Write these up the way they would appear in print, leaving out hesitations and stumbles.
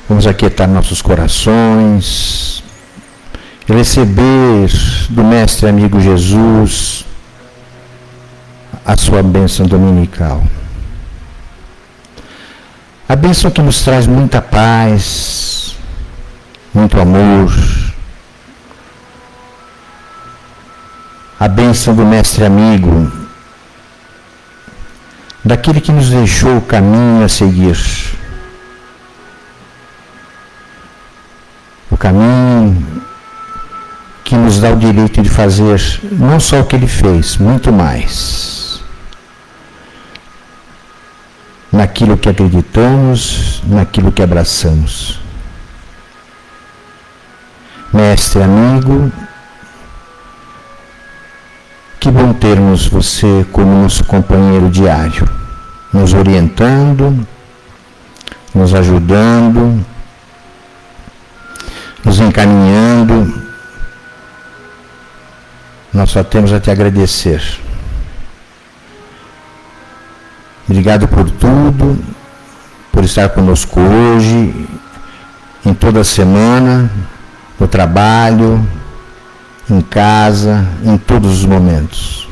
Vamos aquietar nossos corações e receber do Mestre amigo Jesus a sua bênção dominical. A bênção que nos traz muita paz, muito amor. A bênção do Mestre amigo, daquele que nos deixou o caminho a seguir. O caminho que nos dá o direito de fazer não só o que ele fez, muito mais. Naquilo que acreditamos, naquilo que abraçamos. Mestre amigo, que bom termos você como nosso companheiro diário, nos orientando, nos ajudando, nos encaminhando. Nós só temos a te agradecer. Obrigado por tudo, por estar conosco hoje, em toda a semana, no trabalho, em casa, em todos os momentos.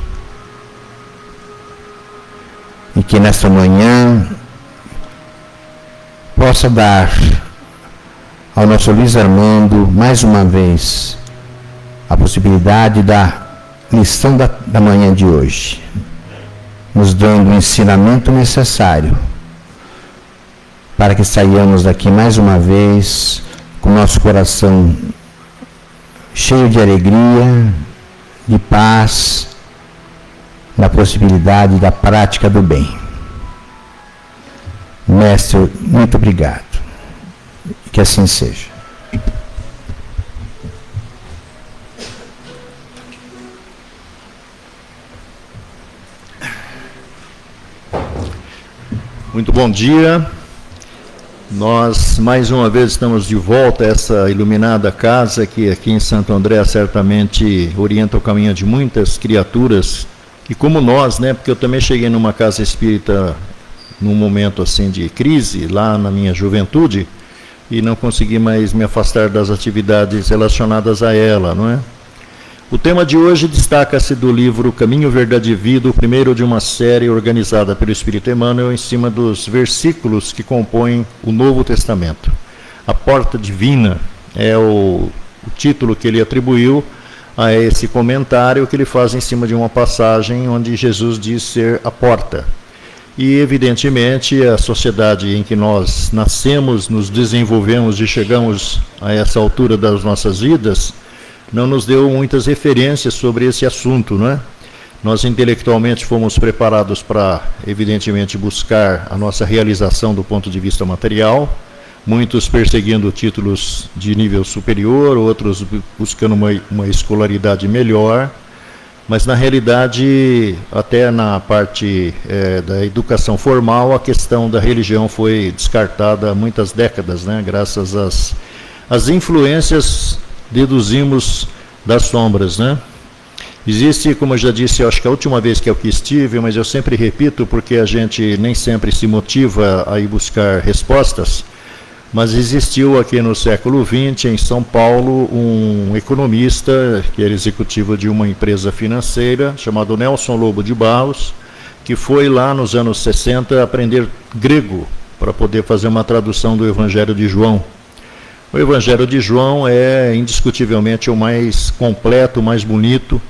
E que nesta manhã possa dar ao nosso Luiz Armando, mais uma vez, a possibilidade da lição da manhã de hoje, nos dando o ensinamento necessário para que saiamos daqui mais uma vez com nosso coração cheio de alegria, de paz, na possibilidade da prática do bem. Mestre, muito obrigado. Que assim seja. Muito bom dia. Nós, mais uma vez, estamos de volta a essa iluminada casa que aqui em Santo André certamente orienta o caminho de muitas criaturas, que como nós, né, porque eu também cheguei numa casa espírita num momento assim de crise, lá na minha juventude, e não consegui mais me afastar das atividades relacionadas a ela, não é? O tema de hoje destaca-se do livro Caminho, Verdade e Vida, o primeiro de uma série organizada pelo Espírito Emmanuel em cima dos versículos que compõem o Novo Testamento. A Porta Divina é o título que ele atribuiu a esse comentário que ele faz em cima de uma passagem onde Jesus diz ser a porta. E, evidentemente, a sociedade em que nós nascemos, nos desenvolvemos e chegamos a essa altura das nossas vidas, não nos deu muitas referências sobre esse assunto, não é? Nós intelectualmente fomos preparados para, evidentemente, buscar a nossa realização do ponto de vista material, muitos perseguindo títulos de nível superior, outros buscando uma escolaridade melhor, mas na realidade, até na parte da educação formal, a questão da religião foi descartada há muitas décadas, né? Graças às influências, deduzimos das sombras, né? Existe, como eu já disse, eu acho que a última vez que eu aqui estive, mas eu sempre repito porque a gente nem sempre se motiva a ir buscar respostas, mas existiu aqui no século XX, em São Paulo, um economista, que era executivo de uma empresa financeira, chamado Nelson Lobo de Barros, que foi lá nos anos 60 aprender grego para poder fazer uma tradução do Evangelho de João. O Evangelho de João é indiscutivelmente o mais completo, o mais bonito.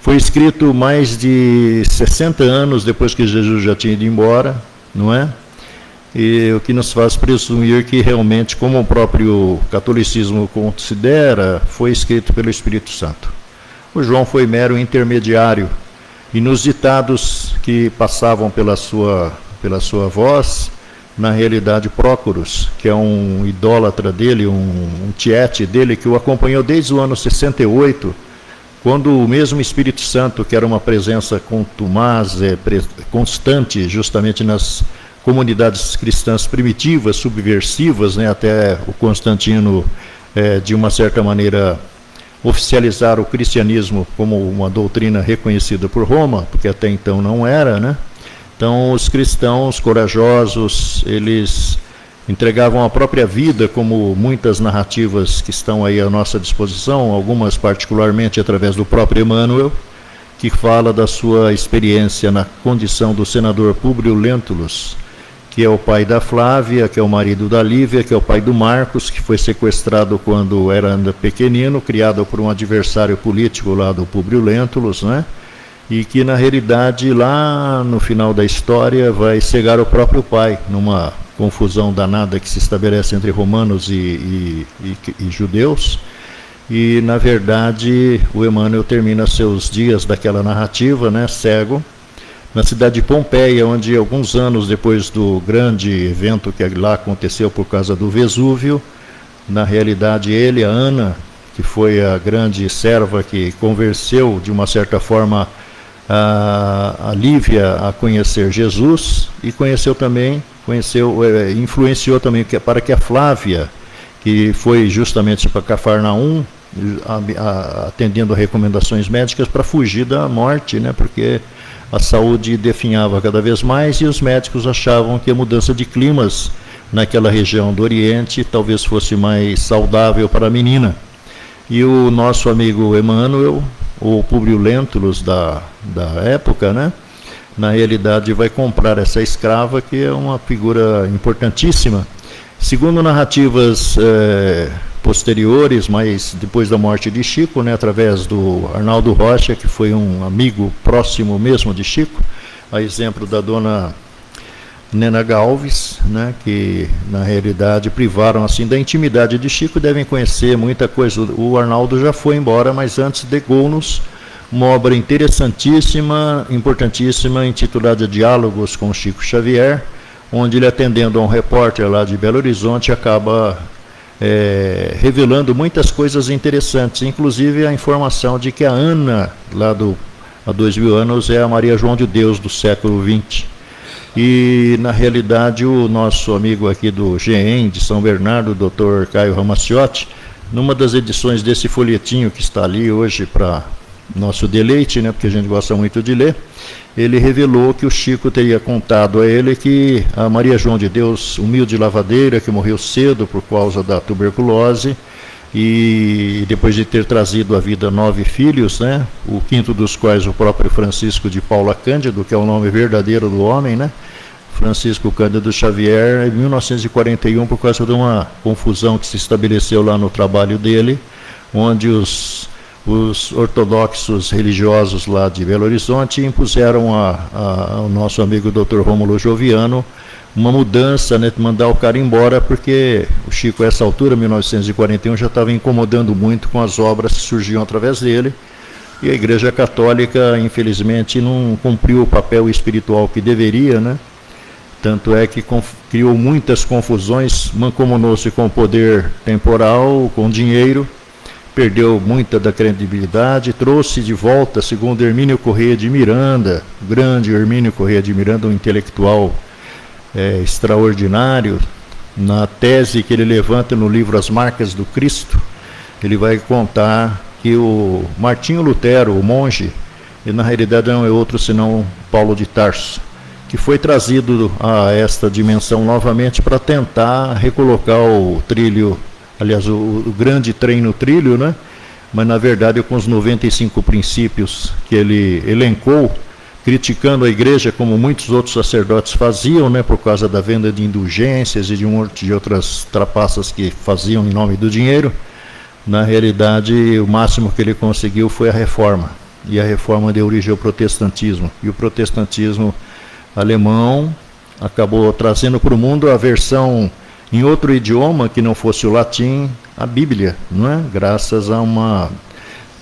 Foi escrito mais de 60 anos depois que Jesus já tinha ido embora, não é? E o que nos faz presumir que realmente, como o próprio catolicismo considera, foi escrito pelo Espírito Santo. O João foi mero intermediário, e nos ditados que passavam pela sua voz, na realidade, Prócoros, que é um idólatra dele, um tiete dele, que o acompanhou desde o ano 68, quando o mesmo Espírito Santo, que era uma presença contumaz, constante, justamente nas comunidades cristãs primitivas, subversivas, né, até o Constantino, de uma certa maneira, oficializar o cristianismo como uma doutrina reconhecida por Roma, porque até então não era, né? Então, os cristãos corajosos, eles entregavam a própria vida, como muitas narrativas que estão aí à nossa disposição, algumas particularmente através do próprio Emmanuel, que fala da sua experiência na condição do senador Públio Lentulus, que é o pai da Flávia, que é o marido da Lívia, que é o pai do Marcos, que foi sequestrado quando era ainda pequenino, criado por um adversário político lá do Públio Lentulus, né? E que na realidade lá no final da história vai cegar o próprio pai, numa confusão danada que se estabelece entre romanos e judeus. E, na verdade, o Emmanuel termina seus dias daquela narrativa, né, cego, na cidade de Pompeia, onde alguns anos depois do grande evento que lá aconteceu por causa do Vesúvio, na realidade ele, a Ana, que foi a grande serva que convenceu, de uma certa forma, a Lívia a conhecer Jesus, e influenciou também para que a Flávia, que foi justamente para Cafarnaum, atendendo a recomendações médicas para fugir da morte, né? Porque a saúde definhava cada vez mais e os médicos achavam que a mudança de climas naquela região do Oriente talvez fosse mais saudável para a menina. E o nosso amigo Emmanuel, o Públio Lentulus da época, né? Na realidade vai comprar essa escrava, que é uma figura importantíssima. Segundo narrativas posteriores, mas depois da morte de Chico, né, através do Arnaldo Rocha, que foi um amigo próximo mesmo de Chico, a exemplo da dona Nena Galves, né, que na realidade privaram assim da intimidade de Chico, devem conhecer muita coisa. O Arnaldo já foi embora, mas antes legou-nos uma obra interessantíssima, importantíssima, intitulada Diálogos com Chico Xavier, onde ele, atendendo a um repórter lá de Belo Horizonte, acaba revelando muitas coisas interessantes, inclusive a informação de que a Ana, lá há 2000 anos, é a Maria João de Deus do século XX. E, na realidade, o nosso amigo aqui do GEM, de São Bernardo, o Dr. Caio Ramaciotti, numa das edições desse folhetinho que está ali hoje para nosso deleite, né, porque a gente gosta muito de ler, ele revelou que o Chico teria contado a ele que a Maria João de Deus, humilde lavadeira, que morreu cedo por causa da tuberculose, e depois de ter trazido à vida 9 filhos, né, o quinto dos quais o próprio Francisco de Paula Cândido, que é o nome verdadeiro do homem, né, Francisco Cândido Xavier, em 1941, por causa de uma confusão que se estabeleceu lá no trabalho dele, onde os ortodoxos religiosos lá de Belo Horizonte impuseram ao nosso amigo Dr. Rômulo Joviano uma mudança, né, de mandar o cara embora, porque o Chico, a essa altura, 1941, já estava incomodando muito com as obras que surgiam através dele, e a Igreja Católica, infelizmente, não cumpriu o papel espiritual que deveria, né? Tanto é que criou muitas confusões, mancomunou-se com o poder temporal, com dinheiro, perdeu muita da credibilidade, trouxe de volta, segundo Hermínio Corrêa de Miranda, o grande Hermínio Corrêa de Miranda, um intelectual extraordinário, na tese que ele levanta no livro As Marcas do Cristo, ele vai contar que o Martinho Lutero, o monge, ele na realidade não é outro senão Paulo de Tarso, que foi trazido a esta dimensão novamente para tentar recolocar o trilho, aliás, o grande trem no trilho, né? Mas na verdade com os 95 princípios que ele elencou, criticando a igreja como muitos outros sacerdotes faziam, né, por causa da venda de indulgências e de um monte de outras trapaças que faziam em nome do dinheiro. Na realidade, o máximo que ele conseguiu foi a reforma, e a reforma deu origem ao protestantismo, e o protestantismo alemão acabou trazendo para o mundo a versão em outro idioma que não fosse o latim, a Bíblia, não é? Graças a uma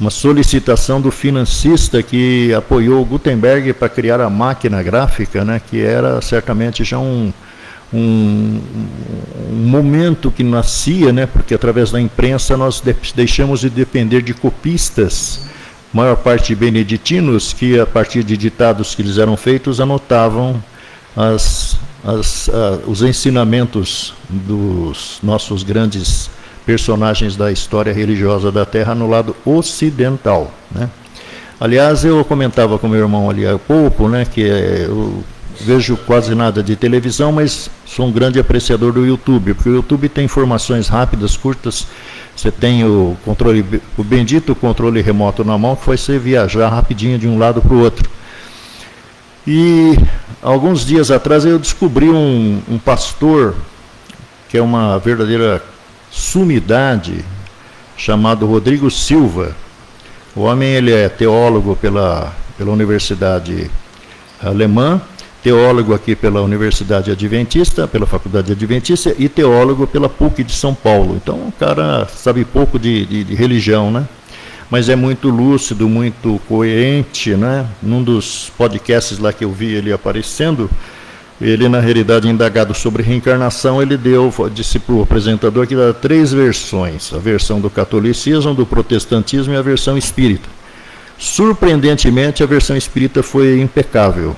solicitação do financista que apoiou Gutenberg para criar a máquina gráfica, né, que era certamente já um momento que nascia, né, porque através da imprensa nós deixamos de depender de copistas, maior parte beneditinos, que a partir de ditados que lhes eram feitos anotavam os ensinamentos dos nossos grandes personagens da história religiosa da Terra no lado ocidental, né? Aliás, eu comentava com meu irmão ali há pouco, né, que vejo quase nada de televisão, mas sou um grande apreciador do YouTube, porque o YouTube tem informações rápidas, curtas. Você tem o bendito controle remoto na mão, que faz você viajar rapidinho de um lado para o outro. E alguns dias atrás eu descobri um pastor, que é uma verdadeira sumidade, chamado Rodrigo Silva. O homem, ele é teólogo pela Universidade Alemã, teólogo aqui pela Universidade Adventista, pela Faculdade Adventista, e teólogo pela PUC de São Paulo. Então, o cara sabe pouco de religião, né? Mas é muito lúcido, muito coerente, né? Num dos podcasts lá que eu vi ele aparecendo, ele, na realidade, indagado sobre reencarnação, ele disse para o apresentador que dá 3 versões: a versão do catolicismo, do protestantismo e a versão espírita. Surpreendentemente, a versão espírita foi impecável.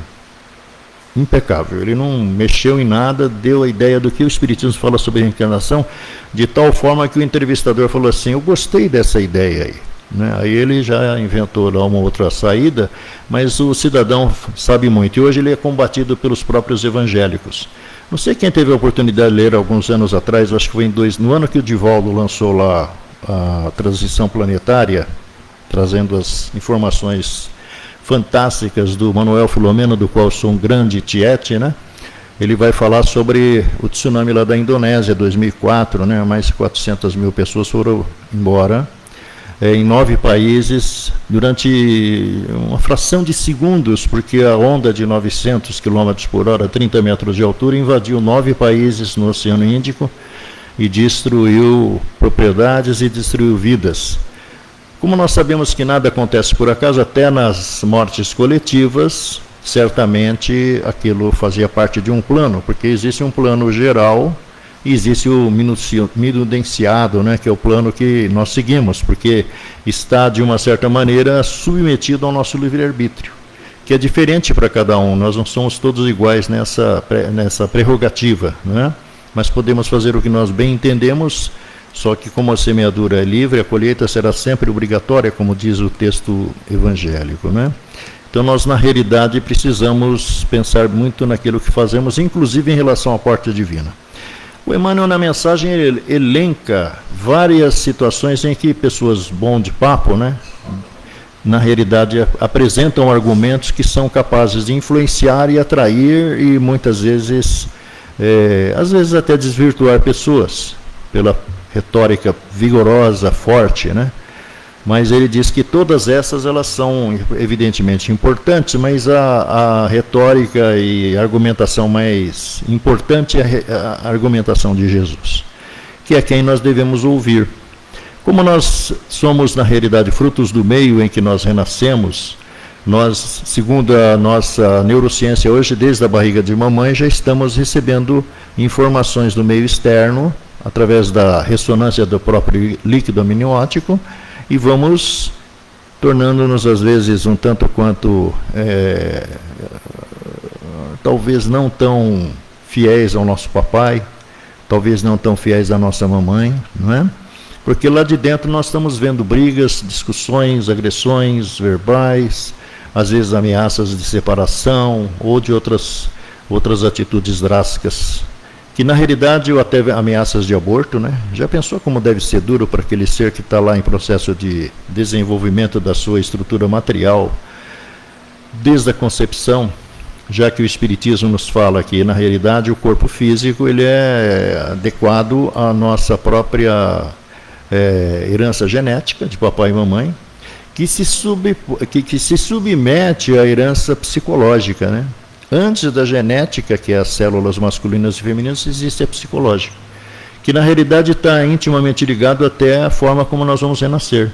Impecável. Ele não mexeu em nada, deu a ideia do que o espiritismo fala sobre reencarnação, de tal forma que o entrevistador falou assim: eu gostei dessa ideia aí. Né? Aí ele já inventou lá uma outra saída, mas o cidadão sabe muito, e hoje ele é combatido pelos próprios evangélicos. Não sei quem teve a oportunidade de ler alguns anos atrás, acho que foi no ano que o Divaldo lançou lá a Transição Planetária, trazendo as informações fantásticas do Manuel Filomeno, do qual sou um grande tiete, né? Ele vai falar sobre o tsunami lá da Indonésia, 2004, né? Mais de 400 mil pessoas foram embora, em 9 países, durante uma fração de segundos, porque a onda de 900 km por hora, 30 metros de altura, invadiu 9 países no Oceano Índico e destruiu propriedades e destruiu vidas. Como nós sabemos que nada acontece por acaso, até nas mortes coletivas, certamente aquilo fazia parte de um plano, porque existe um plano geral e existe o minudenciado, né, que é o plano que nós seguimos, porque está, de uma certa maneira, submetido ao nosso livre-arbítrio, que é diferente para cada um. Nós não somos todos iguais nessa prerrogativa, né? Mas podemos fazer o que nós bem entendemos, só que como a semeadura é livre, a colheita será sempre obrigatória, como diz o texto evangélico, né? Então nós, na realidade, precisamos pensar muito naquilo que fazemos, inclusive em relação à porta divina. O Emmanuel, na mensagem, ele elenca várias situações em que pessoas bom de papo, né, na realidade, apresentam argumentos que são capazes de influenciar e atrair e muitas vezes, às vezes até desvirtuar pessoas pela retórica vigorosa, forte, né? Mas ele diz que todas essas, elas são evidentemente importantes, mas a retórica e a argumentação mais importante é a argumentação de Jesus, que é quem nós devemos ouvir. Como nós somos, na realidade, frutos do meio em que nós renascemos, nós, segundo a nossa neurociência hoje, desde a barriga de mamãe, já estamos recebendo informações do meio externo, através da ressonância do próprio líquido amniótico, e vamos tornando-nos, às vezes, um tanto quanto, talvez não tão fiéis ao nosso papai, talvez não tão fiéis à nossa mamãe, não é? Porque lá de dentro nós estamos vendo brigas, discussões, agressões verbais, às vezes ameaças de separação ou de outras atitudes drásticas, que na realidade, ou até ameaças de aborto, né? Já pensou como deve ser duro para aquele ser que está lá em processo de desenvolvimento da sua estrutura material, desde a concepção, já que o Espiritismo nos fala que, na realidade, o corpo físico ele é adequado à nossa própria herança genética de papai e mamãe, que se submete à herança psicológica, né? Antes da genética, que é as células masculinas e femininas, existe a psicológica, que na realidade está intimamente ligado até a forma como nós vamos renascer.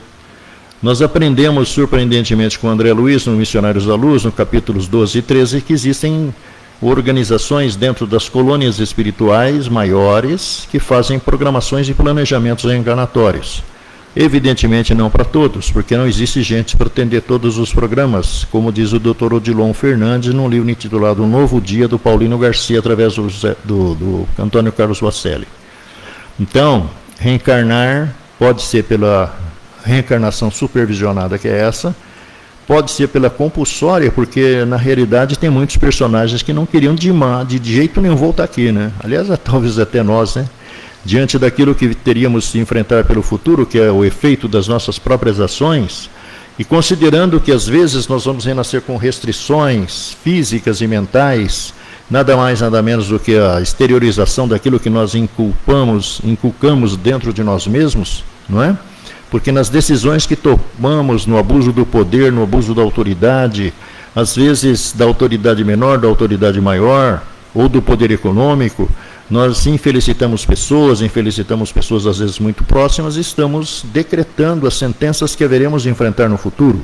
Nós aprendemos surpreendentemente com André Luiz, no Missionários da Luz, no capítulos 12 e 13, que existem organizações dentro das colônias espirituais maiores que fazem programações e planejamentos reencarnatórios. Evidentemente não para todos, porque não existe gente para atender todos os programas, como diz o Dr. Odilon Fernandes num livro intitulado O Novo Dia, do Paulino Garcia, através do Antônio Carlos Bacelli. Então, reencarnar pode ser pela reencarnação supervisionada, que é essa, pode ser pela compulsória, porque na realidade tem muitos personagens que não queriam de jeito nenhum voltar aqui, né? Aliás, talvez até nós, né? Diante daquilo que teríamos de enfrentar pelo futuro, que é o efeito das nossas próprias ações, e considerando que às vezes nós vamos renascer com restrições físicas e mentais, nada mais, nada menos do que a exteriorização daquilo que nós inculcamos dentro de nós mesmos, não é? Porque nas decisões que tomamos, no abuso do poder, no abuso da autoridade, às vezes da autoridade menor, da autoridade maior, ou do poder econômico, nós infelicitamos pessoas às vezes muito próximas, e estamos decretando as sentenças que haveremos de enfrentar no futuro.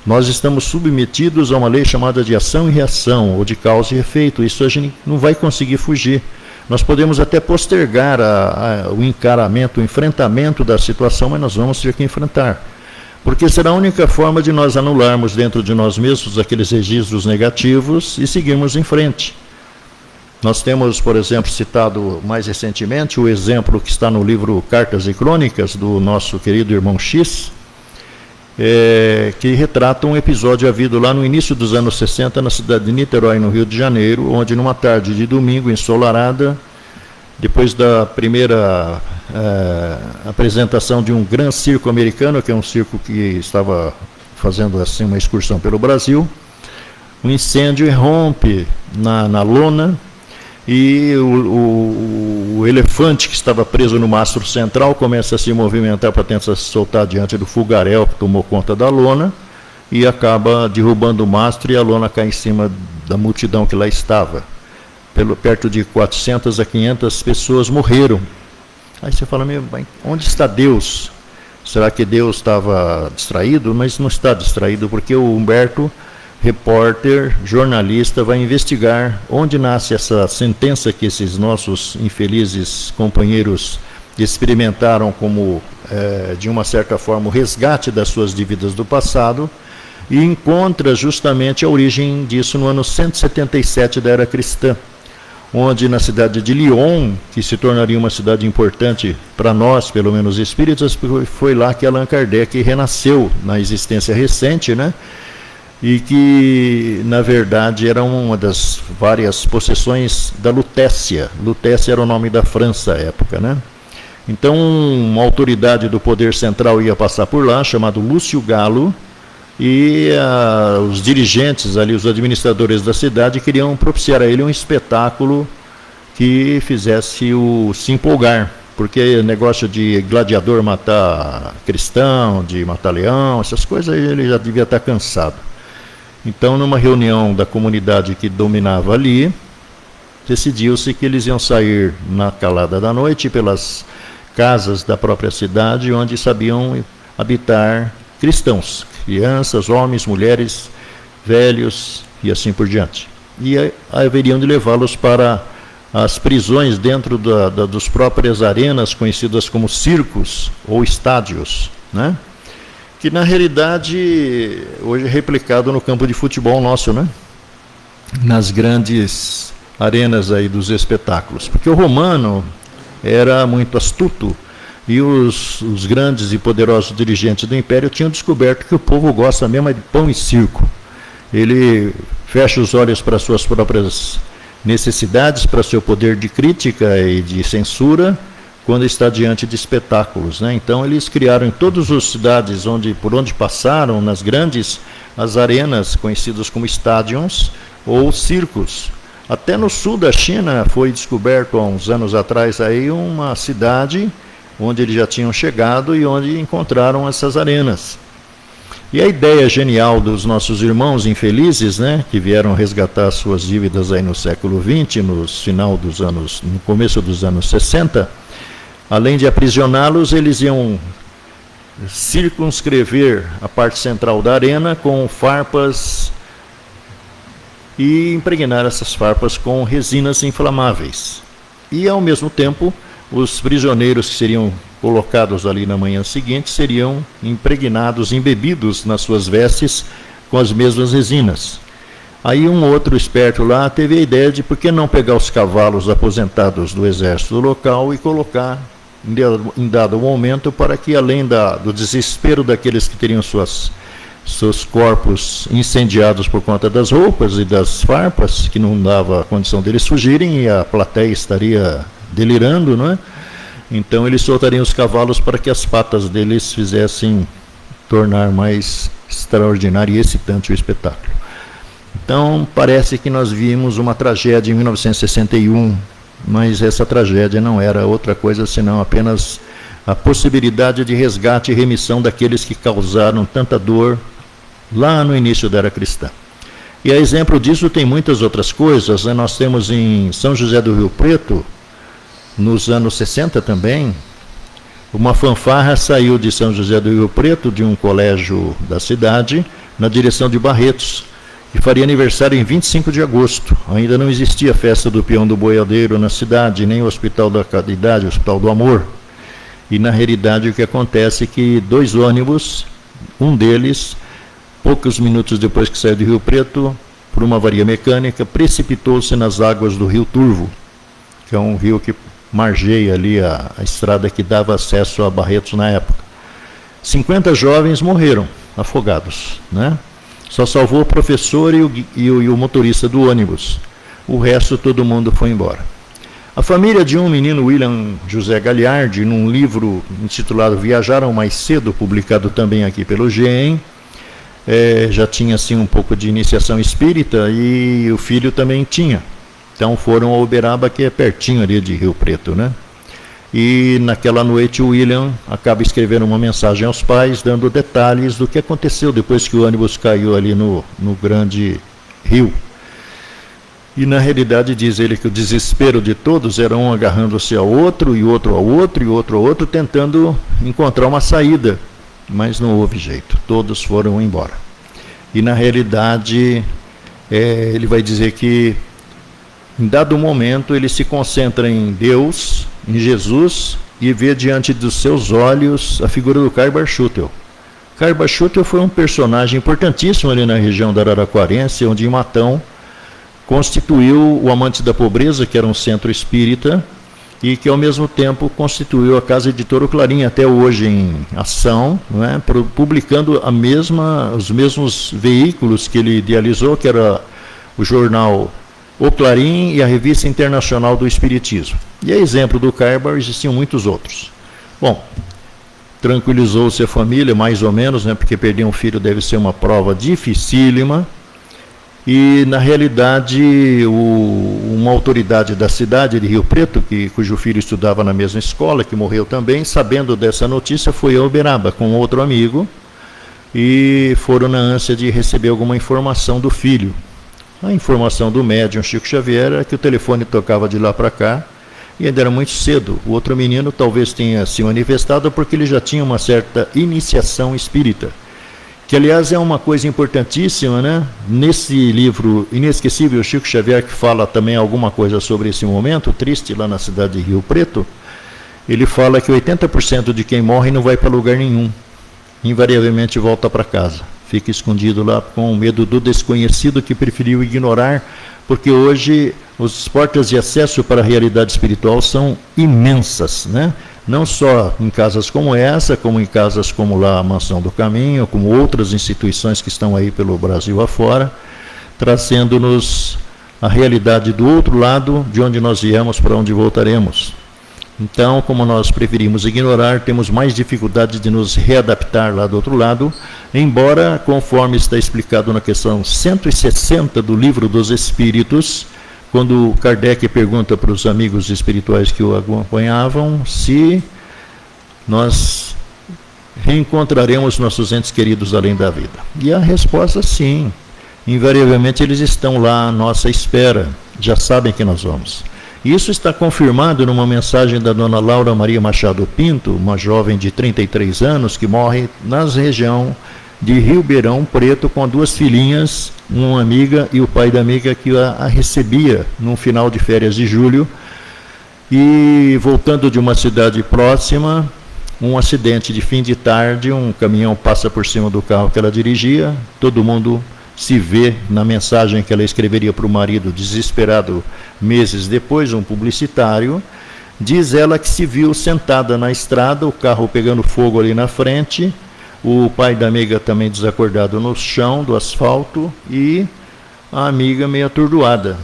Nós estamos submetidos a uma lei chamada de ação e reação, ou de causa e efeito. Isso a gente não vai conseguir fugir. Nós podemos até postergar o encaramento, o enfrentamento da situação, mas nós vamos ter que enfrentar. Porque será a única forma de nós anularmos dentro de nós mesmos aqueles registros negativos e seguirmos em frente. Nós temos, por exemplo, citado mais recentemente o exemplo que está no livro Cartas e Crônicas, do nosso querido irmão X, que retrata um episódio havido lá no início dos anos 60, na cidade de Niterói, no Rio de Janeiro, onde numa tarde de domingo ensolarada, depois da primeira apresentação de um grande circo americano, que é um circo que estava fazendo assim uma excursão pelo Brasil, um incêndio irrompe na lona, e o elefante que estava preso no mastro central começa a se movimentar para tentar se soltar diante do fogaréu que tomou conta da lona, e acaba derrubando o mastro, e a lona cai em cima da multidão que lá estava. Perto de 400 a 500 pessoas morreram. Aí você fala, onde está Deus? Será que Deus estava distraído? Mas não está distraído, porque o Humberto, repórter, jornalista, vai investigar onde nasce essa sentença que esses nossos infelizes companheiros experimentaram como, de uma certa forma, o resgate das suas dívidas do passado, e encontra justamente a origem disso no ano 177 da era cristã, onde na cidade de Lyon, que se tornaria uma cidade importante para nós, pelo menos espíritas, foi lá que Allan Kardec renasceu na existência recente, né? E que, na verdade, era uma das várias possessões da Lutécia. Lutécia era o nome da França à época, né? Então, uma autoridade do poder central ia passar por lá, chamado Lúcio Galo, e os dirigentes ali, os administradores da cidade, queriam propiciar a ele um espetáculo que fizesse se empolgar, porque negócio de gladiador matar cristão, de matar leão, essas coisas, ele já devia estar cansado. Então, numa reunião da comunidade que dominava ali, decidiu-se que eles iam sair na calada da noite pelas casas da própria cidade, onde sabiam habitar cristãos, crianças, homens, mulheres, velhos e assim por diante. E haveriam de levá-los para as prisões dentro das próprias arenas, conhecidas como circos ou estádios, né? Que na realidade hoje é replicado no campo de futebol nosso, né? Nas grandes arenas aí dos espetáculos, porque o romano era muito astuto, e os grandes e poderosos dirigentes do império tinham descoberto que o povo gosta mesmo de pão e circo. Ele fecha os olhos para suas próprias necessidades, para seu poder de crítica e de censura, quando está diante de espetáculos, né? Então eles criaram em todas as cidades por onde passaram, nas grandes, as arenas conhecidas como estádios ou circos. Até no sul da China foi descoberto há uns anos atrás aí uma cidade onde eles já tinham chegado e onde encontraram essas arenas. E a ideia genial dos nossos irmãos infelizes, né, que vieram resgatar suas dívidas aí no século XX, no começo dos anos 60, além de aprisioná-los, eles iam circunscrever a parte central da arena com farpas e impregnar essas farpas com resinas inflamáveis. E, ao mesmo tempo, os prisioneiros que seriam colocados ali na manhã seguinte seriam impregnados, embebidos nas suas vestes com as mesmas resinas. Aí um outro esperto lá teve a ideia de por que não pegar os cavalos aposentados do exército local e colocar em dado momento, para que além do desespero daqueles que teriam suas seus corpos incendiados por conta das roupas e das farpas, que não dava a condição deles fugirem, e a plateia estaria delirando, não é? Então eles soltariam os cavalos para que as patas deles fizessem tornar mais extraordinário e excitante o espetáculo. Então parece que nós vimos uma tragédia em 1961, mas essa tragédia não era outra coisa senão apenas a possibilidade de resgate e remissão daqueles que causaram tanta dor lá no início da era cristã. E a exemplo disso tem muitas outras coisas, né? Nós temos em São José do Rio Preto, nos anos 60 também, uma fanfarra saiu de São José do Rio Preto, de um colégio da cidade, na direção de Barretos, e faria aniversário em 25 de agosto. Ainda não existia a festa do peão do boiadeiro na cidade, nem o Hospital da Caridade, o Hospital do Amor. E na realidade o que acontece é que 2 ônibus, um deles, poucos minutos depois que saiu de Rio Preto, por uma avaria mecânica, precipitou-se nas águas do Rio Turvo, que é um rio que margeia ali a estrada que dava acesso a Barretos na época. 50 jovens morreram afogados, né? Só salvou o professor e o motorista do ônibus. O resto, todo mundo foi embora. A família de um menino, William José Gagliardi, num livro intitulado Viajaram Mais Cedo, publicado também aqui pelo GEM, já tinha assim um pouco de iniciação espírita, e o filho também tinha. Então foram a Uberaba, que é pertinho ali de Rio Preto, né? E naquela noite o William acaba escrevendo uma mensagem aos pais, dando detalhes do que aconteceu depois que o ônibus caiu ali no grande rio. E na realidade diz ele que o desespero de todos era um agarrando-se ao outro, e outro ao outro, e outro ao outro, tentando encontrar uma saída. Mas não houve jeito, todos foram embora. E na realidade ele vai dizer que em dado momento ele se concentra em Deus, em Jesus, e vê diante dos seus olhos a figura do Caibar Schutel. Caibar Schutel foi um personagem importantíssimo ali na região da Araraquarense, onde em Matão constituiu o Amantes da Pobreza, que era um centro espírita, e que ao mesmo tempo constituiu a Casa Editora Clarim, até hoje em ação, não é? Publicando os mesmos veículos que ele idealizou, que era o jornal O Clarim e a Revista Internacional do Espiritismo. E a exemplo do Caibar, existiam muitos outros. Bom, tranquilizou-se a família, mais ou menos, né? Porque perder um filho deve ser uma prova dificílima. E, na realidade, uma autoridade da cidade de Rio Preto, cujo filho estudava na mesma escola, que morreu também, sabendo dessa notícia, foi a Uberaba com outro amigo, e foram na ânsia de receber alguma informação do filho. A informação do médium Chico Xavier era que o telefone tocava de lá para cá, e ainda era muito cedo. O outro menino talvez tenha se manifestado porque ele já tinha uma certa iniciação espírita, que aliás é uma coisa importantíssima, né? Nesse livro inesquecível, Chico Xavier, que fala também alguma coisa sobre esse momento triste lá na cidade de Rio Preto, ele fala que 80% de quem morre não vai para lugar nenhum, invariavelmente volta para casa, fica escondido lá com medo do desconhecido que preferiu ignorar, porque hoje as portas de acesso para a realidade espiritual são imensas, né? Não só em casas como essa, como em casas como lá a Mansão do Caminho, como outras instituições que estão aí pelo Brasil afora, trazendo-nos a realidade do outro lado, de onde nós viemos, para onde voltaremos. Então, como nós preferimos ignorar, temos mais dificuldade de nos readaptar lá do outro lado, embora, conforme está explicado na questão 160 do Livro dos Espíritos, quando Kardec pergunta para os amigos espirituais que o acompanhavam se nós reencontraremos nossos entes queridos além da vida. E a resposta sim. Invariavelmente eles estão lá à nossa espera, já sabem que nós vamos. Isso está confirmado numa mensagem da dona Laura Maria Machado Pinto, uma jovem de 33 anos que morre na região de Ribeirão Preto com 2 filhinhas, uma amiga e o pai da amiga que a recebia no final de férias de julho. E voltando de uma cidade próxima, um acidente de fim de tarde, um caminhão passa por cima do carro que ela dirigia, todo mundo se vê na mensagem que ela escreveria para o marido, desesperado meses depois, um publicitário. Diz ela que se viu sentada na estrada, o carro pegando fogo ali na frente, o pai da amiga também desacordado no chão do asfalto e a amiga meio atordoada.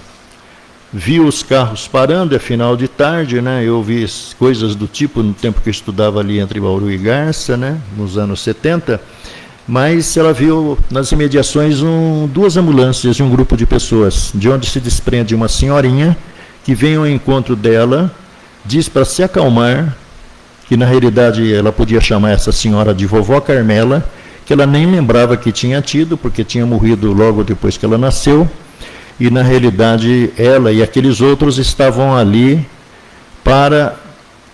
Vi os carros parando, é final de tarde, né? Eu vi coisas do tipo no tempo que eu estudava ali entre Bauru e Garça, né? Nos anos 70, mas ela viu nas imediações duas ambulâncias e um grupo de pessoas, de onde se desprende uma senhorinha que vem ao encontro dela, diz para se acalmar, que na realidade ela podia chamar essa senhora de vovó Carmela, que ela nem lembrava que tinha tido, porque tinha morrido logo depois que ela nasceu, e na realidade ela e aqueles outros estavam ali para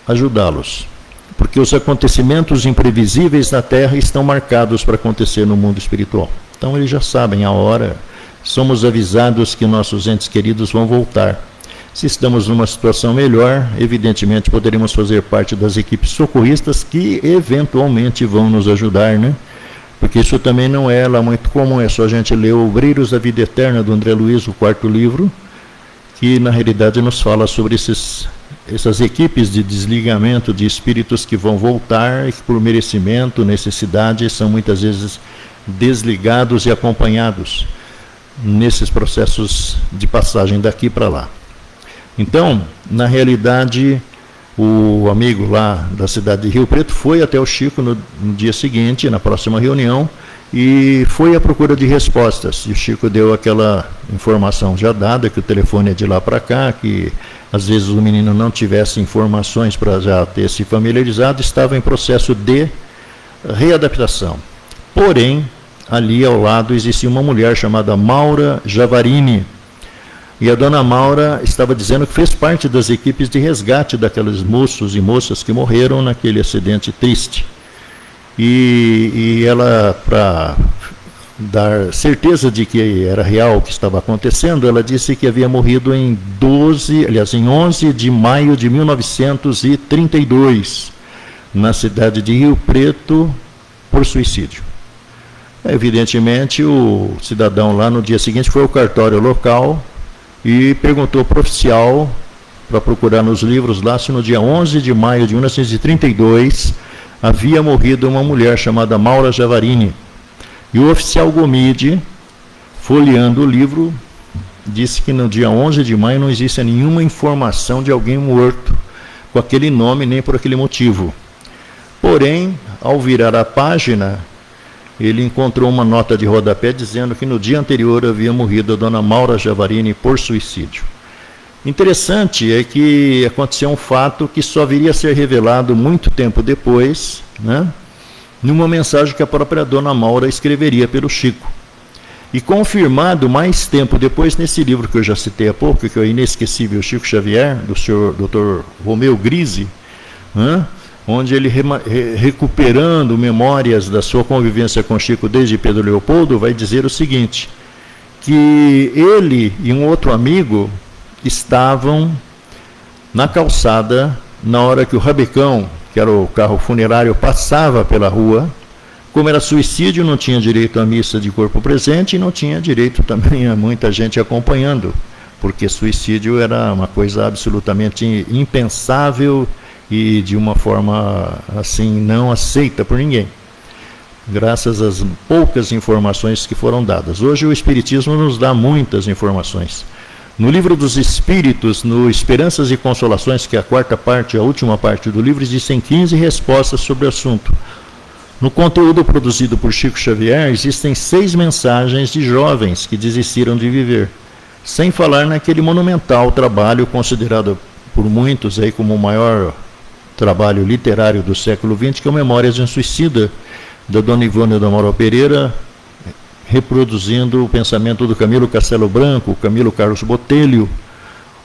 ajudá-los, porque os acontecimentos imprevisíveis na Terra estão marcados para acontecer no mundo espiritual. Então eles já sabem a hora, somos avisados que nossos entes queridos vão voltar. Se estamos numa situação melhor, evidentemente poderemos fazer parte das equipes socorristas que eventualmente vão nos ajudar, né? Porque isso também não é lá muito comum, é só a gente ler Obreiros da Vida Eterna, do André Luiz, o 4º livro, que na realidade nos fala sobre essas equipes de desligamento de espíritos que vão voltar e que por merecimento, necessidade, são muitas vezes desligados e acompanhados nesses processos de passagem daqui para lá. Então, na realidade, o amigo lá da cidade de Rio Preto foi até o Chico no dia seguinte, na próxima reunião, e foi à procura de respostas. E o Chico deu aquela informação já dada, que o telefone é de lá para cá, que às vezes o menino não tivesse informações para já ter se familiarizado, estava em processo de readaptação. Porém, ali ao lado existia uma mulher chamada Maura Javarini, e a dona Maura estava dizendo que fez parte das equipes de resgate daqueles moços e moças que morreram naquele acidente triste. E ela, para dar certeza de que era real o que estava acontecendo, ela disse que havia morrido em 11 de maio de 1932, na cidade de Rio Preto, por suicídio. Evidentemente, o cidadão lá no dia seguinte foi ao cartório local e perguntou para o oficial, para procurar nos livros lá, se no dia 11 de maio de 1932 havia morrido uma mulher chamada Maura Javarini. E o oficial Gomide, folheando o livro, disse que no dia 11 de maio não existe nenhuma informação de alguém morto com aquele nome nem por aquele motivo. Porém, ao virar a página, ele encontrou uma nota de rodapé dizendo que no dia anterior havia morrido a dona Maura Javarini por suicídio. Interessante é que aconteceu um fato que só viria a ser revelado muito tempo depois, né, numa mensagem que a própria dona Maura escreveria pelo Chico. E confirmado mais tempo depois nesse livro que eu já citei há pouco, que é o Inesquecível Chico Xavier, do senhor Dr. Romeu Grise, né, onde ele, recuperando memórias da sua convivência com Chico desde Pedro Leopoldo, vai dizer o seguinte, que ele e um outro amigo estavam na calçada na hora que o rabecão, que era o carro funerário, passava pela rua. Como era suicídio, não tinha direito à missa de corpo presente e não tinha direito também a muita gente acompanhando, porque suicídio era uma coisa absolutamente impensável e de uma forma assim não aceita por ninguém, graças às poucas informações que foram dadas. Hoje o Espiritismo nos dá muitas informações. No Livro dos Espíritos, no Esperanças e Consolações, que é a quarta parte, a última parte do livro, existem 15 respostas sobre o assunto. No conteúdo produzido por Chico Xavier, existem 6 mensagens de jovens que desistiram de viver, sem falar naquele monumental trabalho considerado por muitos aí como o maior trabalho literário do século XX, que é o Memórias de um Suicida, da dona Ivone do Amaral Pereira, reproduzindo o pensamento do Camilo Castelo Branco, Camilo Carlos Botelho,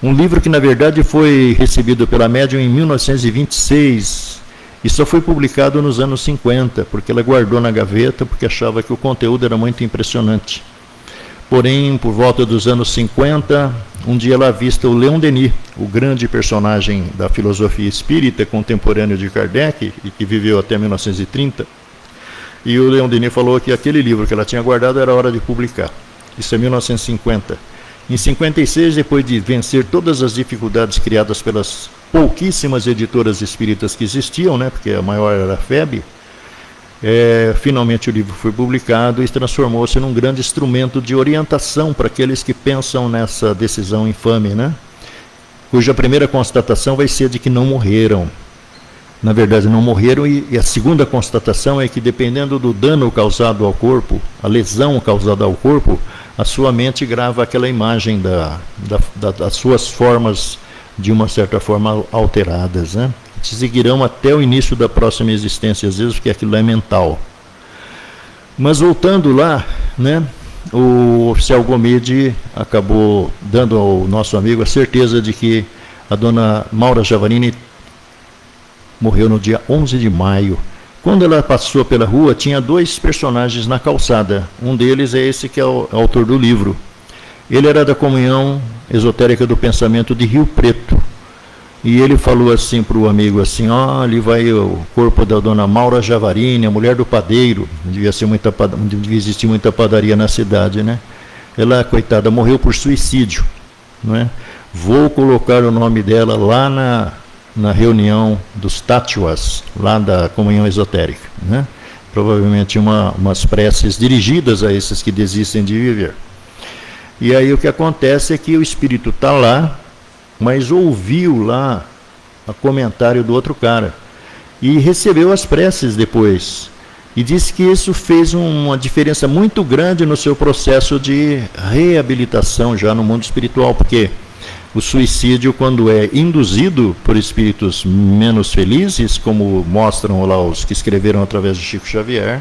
um livro que na verdade foi recebido pela médium em 1926 e só foi publicado nos anos 50, porque ela guardou na gaveta, porque achava que o conteúdo era muito impressionante. Porém, por volta dos anos 50, um dia ela avista o Leon Denis, o grande personagem da filosofia espírita, contemporâneo de Kardec, e que viveu até 1930. E o Leon Denis falou que aquele livro que ela tinha guardado era hora de publicar. Isso é 1950. Em 56, depois de vencer todas as dificuldades criadas pelas pouquíssimas editoras espíritas que existiam, né, porque a maior era a FEB, Finalmente o livro foi publicado e transformou-se num grande instrumento de orientação para aqueles que pensam nessa decisão infame, né? Cuja primeira constatação vai ser de que não morreram. Na verdade, não morreram, e a segunda constatação é que, dependendo do dano causado ao corpo, a lesão causada ao corpo, a sua mente grava aquela imagem das suas formas, de uma certa forma, alteradas, né? Que seguirão até o início da próxima existência, às vezes, porque aquilo é mental. Mas voltando lá, né, o oficial Gomide acabou dando ao nosso amigo a certeza de que a dona Maura Javarini morreu no dia 11 de maio. Quando ela passou pela rua, tinha 2 personagens na calçada. Um deles é esse que é o autor do livro. Ele era da Comunhão Esotérica do Pensamento de Rio Preto. E ele falou assim para o amigo, assim, ali vai o corpo da dona Maura Javarini, a mulher do padeiro. Não devia existir muita padaria na cidade, né? Ela, coitada, morreu por suicídio, não é? Vou colocar o nome dela lá na reunião dos Tátuas, lá da Comunhão Esotérica, né? Provavelmente umas preces dirigidas a esses que desistem de viver. E aí o que acontece é que o espírito está lá, mas ouviu lá o comentário do outro cara e recebeu as preces depois, e disse que isso fez uma diferença muito grande no seu processo de reabilitação já no mundo espiritual, porque o suicídio, quando é induzido por espíritos menos felizes, como mostram lá os que escreveram através de Chico Xavier,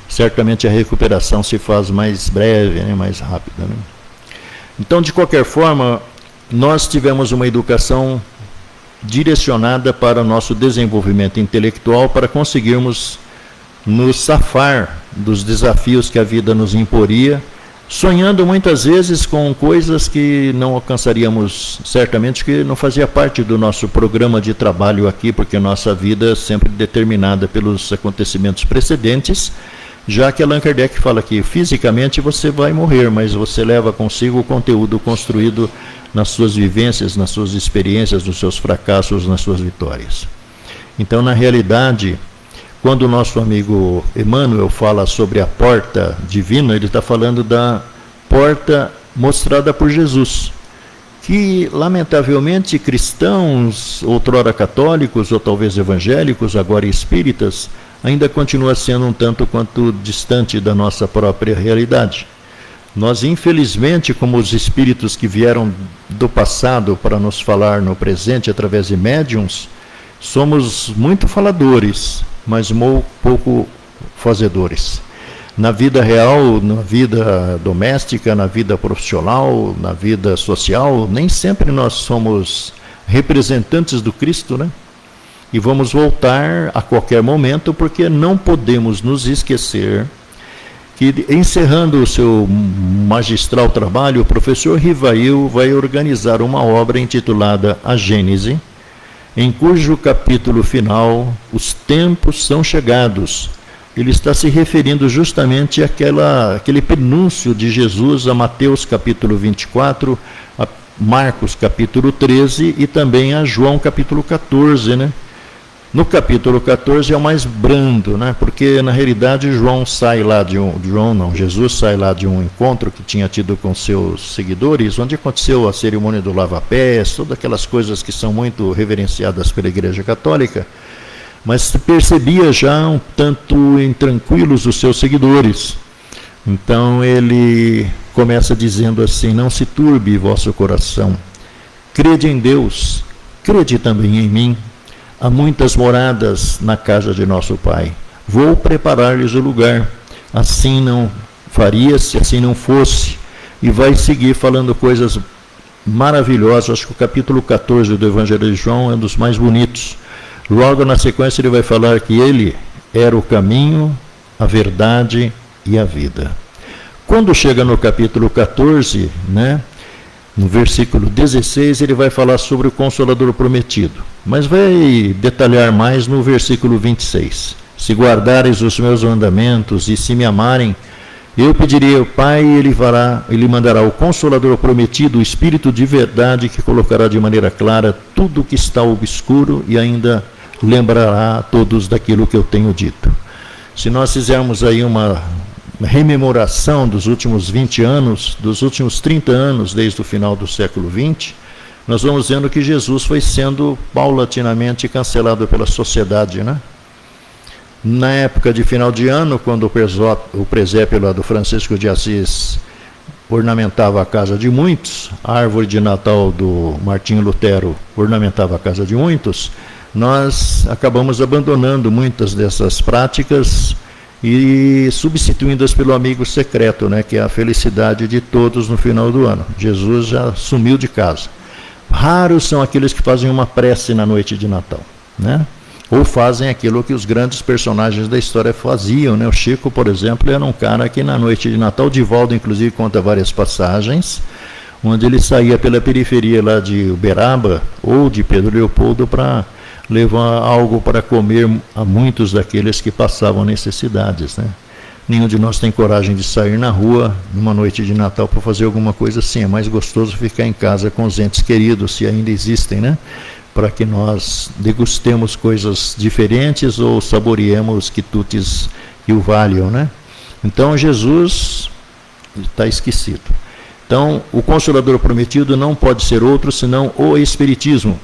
certamente a recuperação se faz mais breve, né, mais rápida, né? Então, de qualquer forma, nós tivemos uma educação direcionada para o nosso desenvolvimento intelectual, para conseguirmos nos safar dos desafios que a vida nos imporia, sonhando muitas vezes com coisas que não alcançaríamos, certamente, que não fazia parte do nosso programa de trabalho aqui, porque a nossa vida é sempre determinada pelos acontecimentos precedentes, já que Allan Kardec fala que fisicamente você vai morrer, mas você leva consigo o conteúdo construído nas suas vivências, nas suas experiências, nos seus fracassos, nas suas vitórias. Então, na realidade, quando o nosso amigo Emmanuel fala sobre a porta divina, ele está falando da porta mostrada por Jesus, que, lamentavelmente, cristãos, outrora católicos, ou talvez evangélicos, agora espíritas, ainda continua sendo um tanto quanto distante da nossa própria realidade. Nós, infelizmente, como os espíritos que vieram do passado para nos falar no presente através de médiuns, somos muito faladores, mas pouco fazedores. Na vida real, na vida doméstica, na vida profissional, na vida social, nem sempre nós somos representantes do Cristo, né? E vamos voltar a qualquer momento, porque não podemos nos esquecer que, encerrando o seu magistral trabalho, o professor Rivail vai organizar uma obra intitulada A Gênese, em cujo capítulo final, Os Tempos São Chegados, ele está se referindo justamente àquele prenúncio de Jesus a Mateus capítulo 24, a Marcos capítulo 13 e também a João capítulo 14, né? No capítulo 14 é o mais brando, né? Porque na realidade Jesus sai lá de um encontro que tinha tido com seus seguidores, onde aconteceu a cerimônia do lava-pés, todas aquelas coisas que são muito reverenciadas pela Igreja Católica, mas percebia já um tanto intranquilos os seus seguidores. Então ele começa dizendo assim: não se turbe vosso coração, crede em Deus, crede também em mim. Há muitas moradas na casa de nosso Pai. Vou preparar-lhes o lugar. Assim não faria se assim não fosse. E vai seguir falando coisas maravilhosas. Acho que o capítulo 14 do Evangelho de João é um dos mais bonitos. Logo na sequência ele vai falar que ele era o caminho, a verdade e a vida. Quando chega no capítulo 14, né? No versículo 16, ele vai falar sobre o Consolador prometido, mas vai detalhar mais no versículo 26. Se guardareis os meus mandamentos e se me amarem, eu pedirei ao Pai e ele mandará o Consolador prometido, o Espírito de verdade, que colocará de maneira clara tudo o que está obscuro e ainda lembrará a todos daquilo que eu tenho dito. Se nós fizermos aí uma rememoração dos últimos 20 anos, dos últimos 30 anos, desde o final do século XX, nós vamos vendo que Jesus foi sendo paulatinamente cancelado pela sociedade, né? Na época de final de ano, quando o presépio lá do Francisco de Assis ornamentava a casa de muitos, a árvore de Natal do Martinho Lutero ornamentava a casa de muitos, nós acabamos abandonando muitas dessas práticas e substituindo-as pelo amigo secreto, né, que é a felicidade de todos no final do ano. Jesus já sumiu de casa. Raros são aqueles que fazem uma prece na noite de Natal, né? Ou fazem aquilo que os grandes personagens da história faziam, né? O Chico, por exemplo, era um cara que na noite de Natal, Divaldo inclusive conta várias passagens, onde ele saía pela periferia lá de Uberaba ou de Pedro Leopoldo para levar algo para comer a muitos daqueles que passavam necessidades, né? Nenhum de nós tem coragem de sair na rua numa noite de Natal para fazer alguma coisa assim. É mais gostoso ficar em casa com os entes queridos, se ainda existem, né? Para que nós degustemos coisas diferentes ou saboreemos quitutes que o valham, né? Então Jesus está esquecido. Então o Consolador prometido não pode ser outro senão o Espiritismo.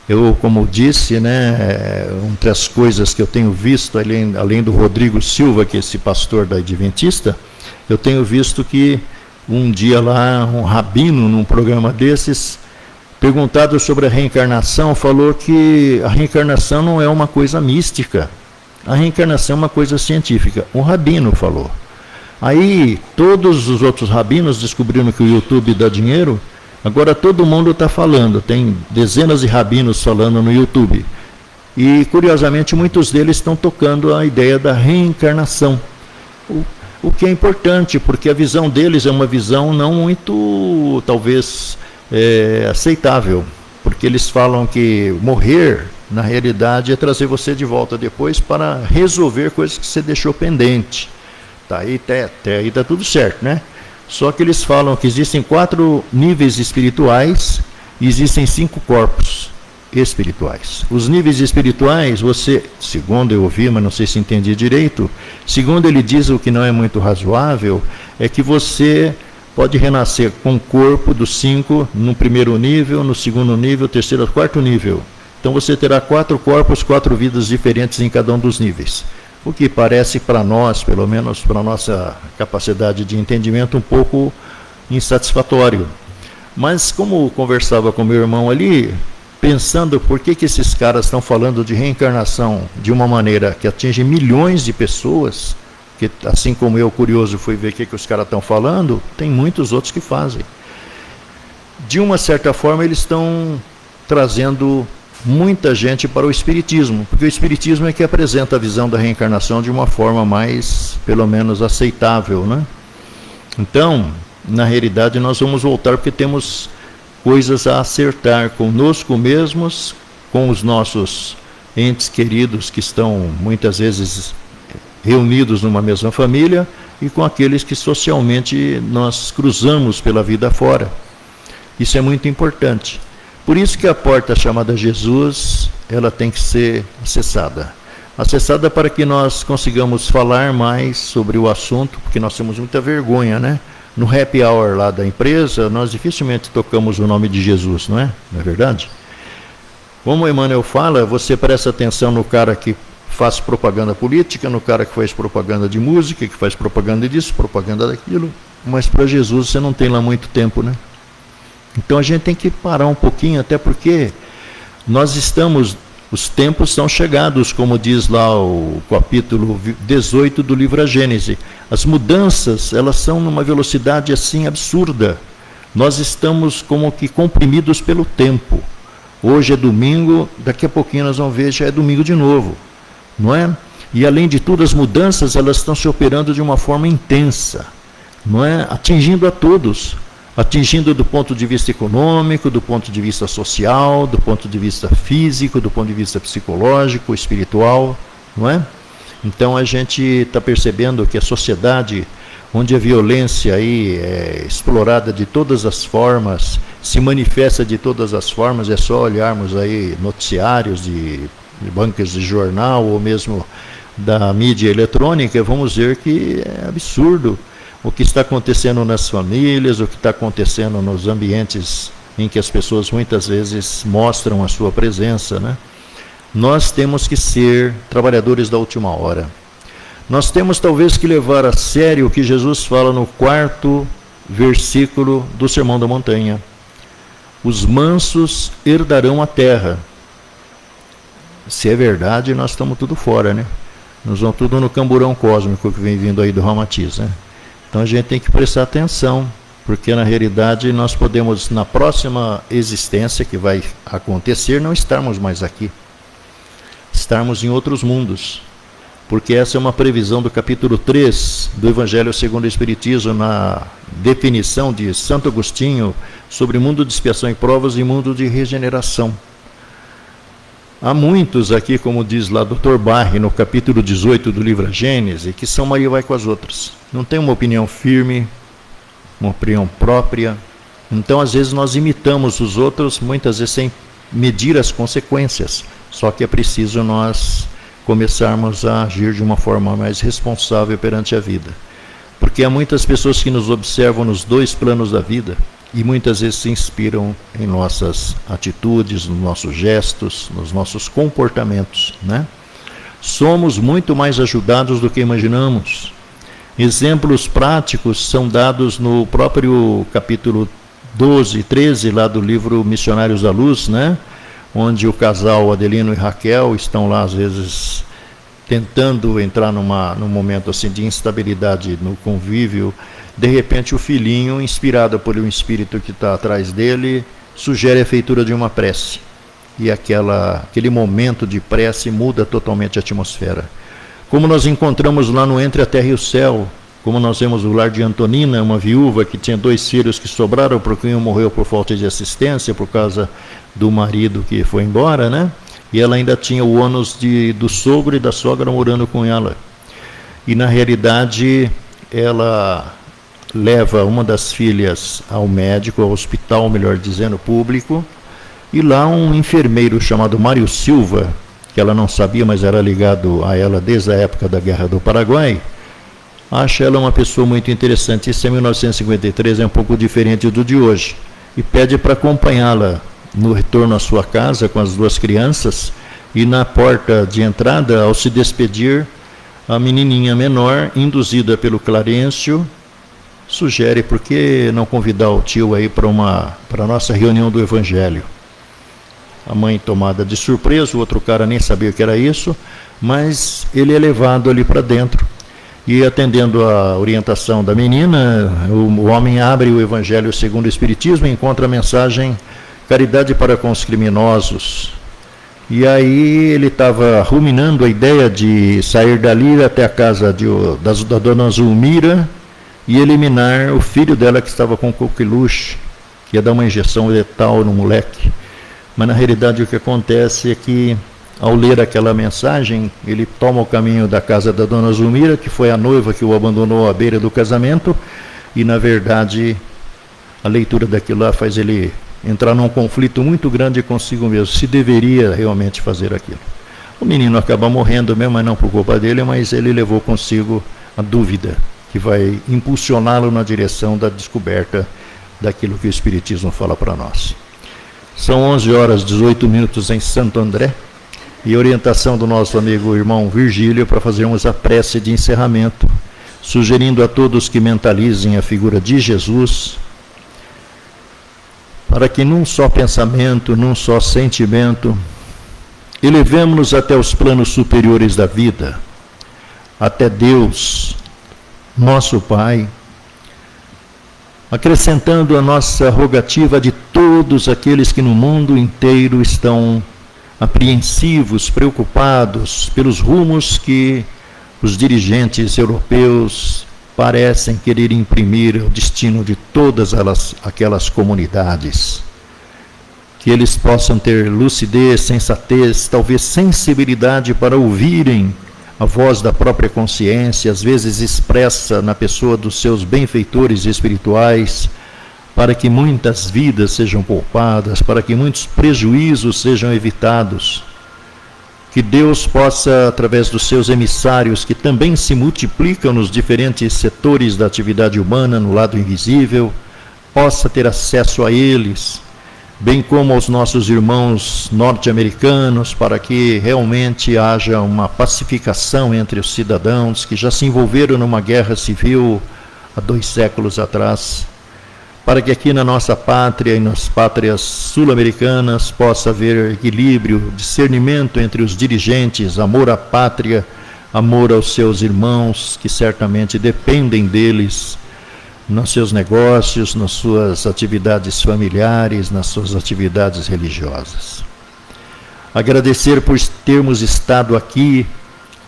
Eu, como disse, né, entre as coisas que eu tenho visto, além do Rodrigo Silva, que é esse pastor da Adventista, eu tenho visto que um dia lá, um rabino, num programa desses, perguntado sobre a reencarnação, falou que a reencarnação não é uma coisa mística, a reencarnação é uma coisa científica. Um rabino falou. Aí, todos os outros rabinos descobriram que o YouTube dá dinheiro. Agora todo mundo está falando, tem dezenas de rabinos falando no YouTube. E, curiosamente, muitos deles estão tocando a ideia da reencarnação. O que é importante, porque a visão deles é uma visão não muito, talvez, aceitável. Porque eles falam que morrer, na realidade, é trazer você de volta depois para resolver coisas que você deixou pendente. Tá aí, até aí está tudo certo, né? Só que eles falam que existem 4 níveis espirituais e existem 5 corpos espirituais. Os níveis espirituais, você, segundo eu ouvi, mas não sei se entendi direito, segundo ele diz, o que não é muito razoável, é que você pode renascer com o corpo dos 5 no primeiro nível, no segundo nível, terceiro, quarto nível. Então você terá 4 corpos, 4 vidas diferentes em cada um dos níveis. O que parece para nós, pelo menos para a nossa capacidade de entendimento, um pouco insatisfatório. Mas como eu conversava com meu irmão ali, pensando por que esses caras estão falando de reencarnação de uma maneira que atinge milhões de pessoas, que assim como eu, curioso, fui ver o que os caras estão falando, tem muitos outros que fazem. De uma certa forma, eles estão trazendo muita gente para o Espiritismo, porque o Espiritismo é que apresenta a visão da reencarnação de uma forma mais, pelo menos, aceitável, né? Então, na realidade, nós vamos voltar porque temos coisas a acertar conosco mesmos, com os nossos entes queridos que estão, muitas vezes, reunidos numa mesma família e com aqueles que socialmente nós cruzamos pela vida fora. Isso é muito importante. Por isso que a porta chamada Jesus, ela tem que ser acessada. Acessada para que nós consigamos falar mais sobre o assunto, porque nós temos muita vergonha, né? No happy hour lá da empresa, nós dificilmente tocamos o nome de Jesus, não é? Não é verdade? Como o Emmanuel fala, você presta atenção no cara que faz propaganda política, no cara que faz propaganda de música, que faz propaganda disso, propaganda daquilo, mas para Jesus você não tem lá muito tempo, né? Então a gente tem que parar um pouquinho, até porque os tempos são chegados, como diz lá o capítulo 18 do livro A Gênese. As mudanças, elas são numa velocidade assim absurda. Nós estamos como que comprimidos pelo tempo. Hoje é domingo, daqui a pouquinho nós vamos ver, já é domingo de novo, não é? E além de tudo, as mudanças, elas estão se operando de uma forma intensa, não é? Atingindo a todos. Atingindo do ponto de vista econômico, do ponto de vista social, do ponto de vista físico, do ponto de vista psicológico, espiritual, não é? Então a gente está percebendo que a sociedade, onde a violência aí é explorada de todas as formas, se manifesta de todas as formas, é só olharmos aí noticiários de bancas de jornal, ou mesmo da mídia eletrônica, vamos ver que é absurdo o que está acontecendo nas famílias, o que está acontecendo nos ambientes em que as pessoas muitas vezes mostram a sua presença, né? Nós temos que ser trabalhadores da última hora. Nós temos talvez que levar a sério o que Jesus fala no 4º versículo do Sermão da Montanha. Os mansos herdarão a terra. Se é verdade, nós estamos tudo fora, né? Nós vamos tudo no camburão cósmico que vem vindo aí do Ramatiz, né? Então a gente tem que prestar atenção, porque na realidade nós podemos, na próxima existência que vai acontecer, não estarmos mais aqui. Estarmos em outros mundos. Porque essa é uma previsão do capítulo 3 do Evangelho segundo o Espiritismo, na definição de Santo Agostinho sobre mundo de expiação e provas e mundo de regeneração. Há muitos aqui, como diz lá Dr. Barre, no capítulo 18 do livro A Gênese, que São Maria vai com as outras. Não tem uma opinião firme, uma opinião própria. Então, às vezes, nós imitamos os outros, muitas vezes sem medir as consequências. Só que é preciso nós começarmos a agir de uma forma mais responsável perante a vida. Porque há muitas pessoas que nos observam nos dois planos da vida e muitas vezes se inspiram em nossas atitudes, nos nossos gestos, nos nossos comportamentos, né? Somos muito mais ajudados do que imaginamos. Exemplos práticos são dados no próprio capítulo 12 e 13 lá do livro Missionários da Luz, né? Onde o casal Adelino e Raquel estão lá, às vezes, tentando entrar num momento assim de instabilidade no convívio. De repente, o filhinho, inspirado por um espírito que está atrás dele, sugere a feitura de uma prece. E aquele momento de prece muda totalmente a atmosfera. Como nós encontramos lá no Entre a Terra e o Céu, como nós vemos o lar de Antonina, uma viúva que tinha 2 filhos que sobraram, porque um morreu por falta de assistência, por causa do marido que foi embora, né? E ela ainda tinha o ônus do sogro e da sogra morando com ela. E na realidade, ela leva uma das filhas ao médico, ao hospital, melhor dizendo, público, e lá um enfermeiro chamado Mário Silva, que ela não sabia, mas era ligado a ela desde a época da Guerra do Paraguai, acha ela uma pessoa muito interessante. Isso em 1953, é um pouco diferente do de hoje. E pede para acompanhá-la no retorno à sua casa com as 2 crianças. E na porta de entrada, ao se despedir, a menininha menor, induzida pelo Clarencio, sugere: por que não convidar o tio aí para a nossa reunião do Evangelho? A mãe, tomada de surpresa, o outro cara nem sabia o que era isso, mas ele é levado ali para dentro. E atendendo a orientação da menina, o homem abre o Evangelho segundo o Espiritismo e encontra a mensagem: caridade para com os criminosos. E aí ele estava ruminando a ideia de sair dali até a casa da dona Zulmira e eliminar o filho dela que estava com coqueluche, que ia dar uma injeção letal no moleque. Mas na realidade o que acontece é que, ao ler aquela mensagem, ele toma o caminho da casa da dona Zulmira, que foi a noiva que o abandonou à beira do casamento, e na verdade a leitura daquilo lá faz ele entrar num conflito muito grande consigo mesmo, se deveria realmente fazer aquilo. O menino acaba morrendo mesmo, mas não por culpa dele, mas ele levou consigo a dúvida, que vai impulsioná-lo na direção da descoberta daquilo que o Espiritismo fala para nós. São 11h18 em Santo André, e orientação do nosso amigo irmão Virgílio para fazermos a prece de encerramento, sugerindo a todos que mentalizem a figura de Jesus, para que num só pensamento, num só sentimento, elevemos-nos até os planos superiores da vida, até Deus, nosso Pai, acrescentando a nossa rogativa de todos aqueles que no mundo inteiro estão apreensivos, preocupados pelos rumos que os dirigentes europeus parecem querer imprimir ao destino de todas aquelas comunidades. Que eles possam ter lucidez, sensatez, talvez sensibilidade para ouvirem a voz da própria consciência, às vezes expressa na pessoa dos seus benfeitores espirituais, para que muitas vidas sejam poupadas, para que muitos prejuízos sejam evitados. Que Deus possa, através dos seus emissários, que também se multiplicam nos diferentes setores da atividade humana, no lado invisível, possa ter acesso a eles, bem como aos nossos irmãos norte-americanos, para que realmente haja uma pacificação entre os cidadãos que já se envolveram numa guerra civil há 2 séculos atrás, para que aqui na nossa pátria e nas pátrias sul-americanas possa haver equilíbrio, discernimento entre os dirigentes, amor à pátria, amor aos seus irmãos, que certamente dependem deles nos seus negócios, nas suas atividades familiares, nas suas atividades religiosas. Agradecer por termos estado aqui,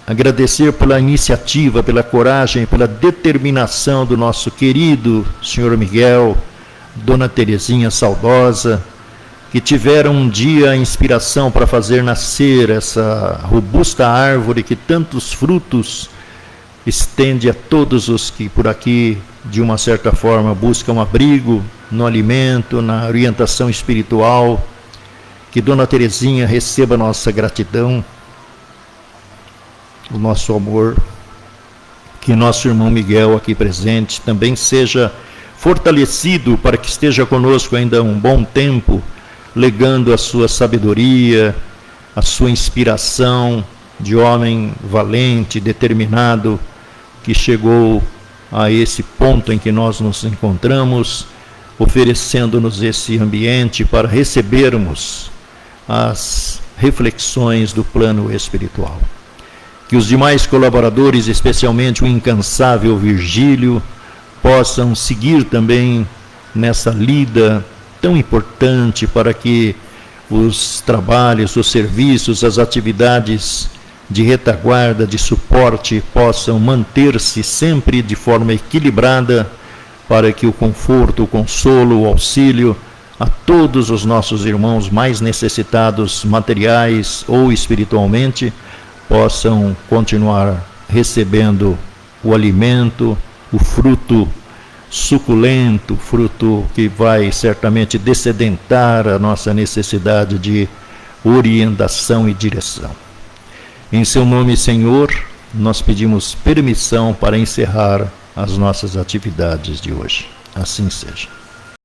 agradecer pela iniciativa, pela coragem, pela determinação do nosso querido Sr. Miguel, Dona Terezinha saudosa, que tiveram um dia a inspiração para fazer nascer essa robusta árvore que tantos frutos estende a todos os que por aqui, de uma certa forma, buscam abrigo no alimento, na orientação espiritual. Que Dona Terezinha receba nossa gratidão, o nosso amor, que nosso irmão Miguel aqui presente também seja fortalecido para que esteja conosco ainda um bom tempo, legando a sua sabedoria, a sua inspiração de homem valente, determinado, que chegou a esse ponto em que nós nos encontramos, oferecendo-nos esse ambiente para recebermos as reflexões do plano espiritual. Que os demais colaboradores, especialmente o incansável Virgílio, possam seguir também nessa lida tão importante para que os trabalhos, os serviços, as atividades de retaguarda, de suporte, possam manter-se sempre de forma equilibrada, para que o conforto, o consolo, o auxílio a todos os nossos irmãos mais necessitados, materiais ou espiritualmente, possam continuar recebendo o alimento, o fruto suculento, fruto que vai certamente descedentar a nossa necessidade de orientação e direção. Em seu nome, Senhor, nós pedimos permissão para encerrar as nossas atividades de hoje. Assim seja.